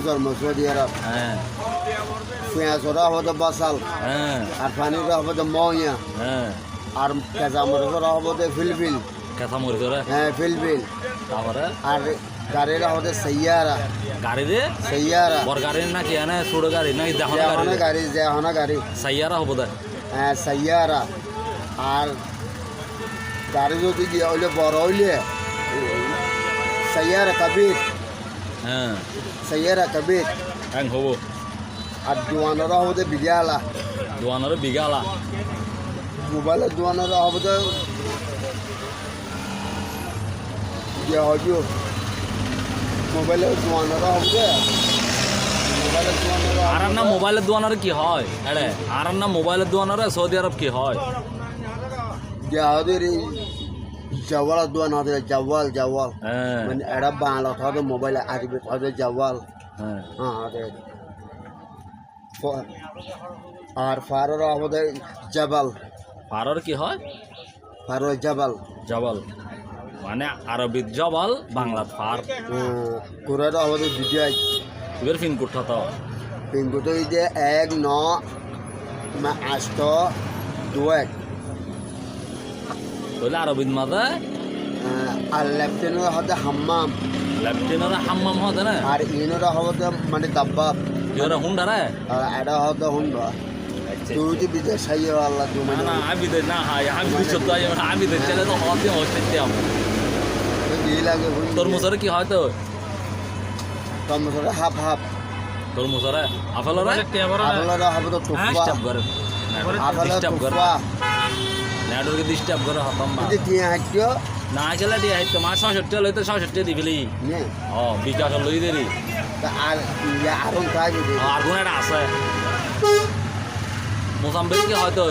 জন্ম সৌদি আরব হ্যাঁ পেঁয়াজরা হবো বাসাল হ্যাঁ আর পানিরা হবো মইয়া হ্যাঁ আর কেঁচা মরিচরা হবো ফিলফিল কেঁচা মরিচ রে হ্যাঁ ফিলফিল তারপরে আর গাড়িরা হবো সাইয়ারা গাড়ি দে সাইয়ারা বড় গাড়ি নাকি এনে ছোট গাড়ি নাকি দেখানো যেহনা গাড়ি গাড়ি যেহনা গাড়ি সাইয়ারা হবো দে হ্যাঁ সাইয়ারা আর গাড়ি যদি গিয়ে হইলে বড় হইলে সাইয়ারা কাবির হ্যাঁ সাইয়ারা কাবির হ্যাং হবো আর দোয়ানরা হবো বিঘালা দোয়ানোর বিঘালা মোবাইলের দোয়ানরা হবো গিয়ে হয়তো মোবাইলের দোয়ানরা হবো মোবাইলের দোয়ানরা আর না মোবাইলের দোয়ানোর কি হয় এড়ে আর না মোবাইলের দোয়ানোর সৌদি আরব কি হয় গিয়ে হয়তো জওয়াল দোয়ান হবে জওয়াল জওয়াল হ্যাঁ মানে এটা বাংলা হবে মোবাইল আরবি হবে জওয়াল হ্যাঁ হ্যাঁ হবে আর ফারোর হবে জবাল পারর কি হয় ফারো জবাল জবল মানে আরবিত জবল বাংলা ফার কুরার হবে বিজয় এবার ফিন করতে তো পিঙ্গুতো যে 1-9-8-2 তাহলে আরবিত মাঝে আর লেফটেন্যান্ট হবে হাম্মাম লেফটেন্যান্ট হাম্মাম হতে না আর ইনোরা হবে মানে দাব্বাব এরা হুন্ডারে আর এটা হবে হুন্ডা তুই যে বিদেশ সাইয়ে আল্লাহ না তুমি না আমি দে না হাই আমি সত্য আমি দে চলে তো হতে হচ্ছে কি লাগে তোর মুসরে কি হয় তো টমেটোরা হাফ হাফ তোর মুসরে আফেলরে আপেলরা হবে তো টুপা ডিস্টার্ব করে আপেলরা ডিস্টার্ব করে টুপা নেটওয়ার্কে ডিস্টার্ব করে হতাম না যদি দিয়ে হাঁটিও না চলে দিয়ে হাইতে মা 66 লইতে 66 দিবিলি নে ও বিকাশ লই দেরি আর আরন কাজ দিদি আর কোন একটা আছে মোসাম্বিক কি হয় তো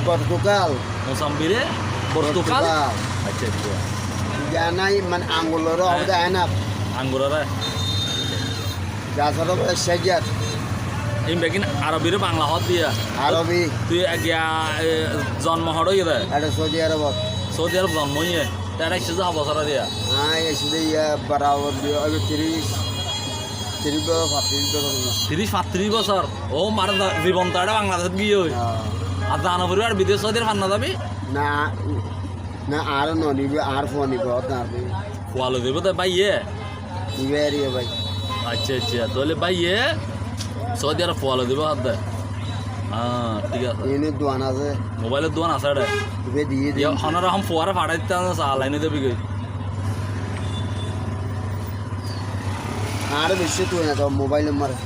পর্তুগাল মোসাম্বিরে পর্তুগাল আচ্ছা আচ্ছা জানাই মানে আঙ্গুলের হবে আনাপ আঙ্গুরে গাছের হবে সেজার এই বেগিন আরবিরে বাংলা হত দিয়া আরবি তুই গিয়া জন্ম হড়ই দে এটা সৌদি আরব সৌদি আরব জন্ম ইয়ে তারা সিজা বছর দিয়া হ্যাঁ এসে ইয়া বরাবর দিয়ে 30 30-35 বছর ও মার জীবন তো এটা বাংলাদেশ গিয়ে আর জানা পড়বে আর বিদেশ সৌদির ফান্না যাবি না না আর নিবে আর ফোন নিবে না কোয়ালো দেবো তো ভাইয়ে নিবে আর ভাই আচ্ছা আচ্ছা তাহলে ভাইয়ে সৌদি আরব কোয়ালো দেবো হাত দে হ্যাঁ ঠিক আছে এনে দোয়ান আছে মোবাইলের দোকান আছে রে দিবে দিয়ে দিই হনার হাম ফোয়ারে ফাটাই দিতে লাইনে দেবি গই আর বেশি তুই না তো মোবাইল মারে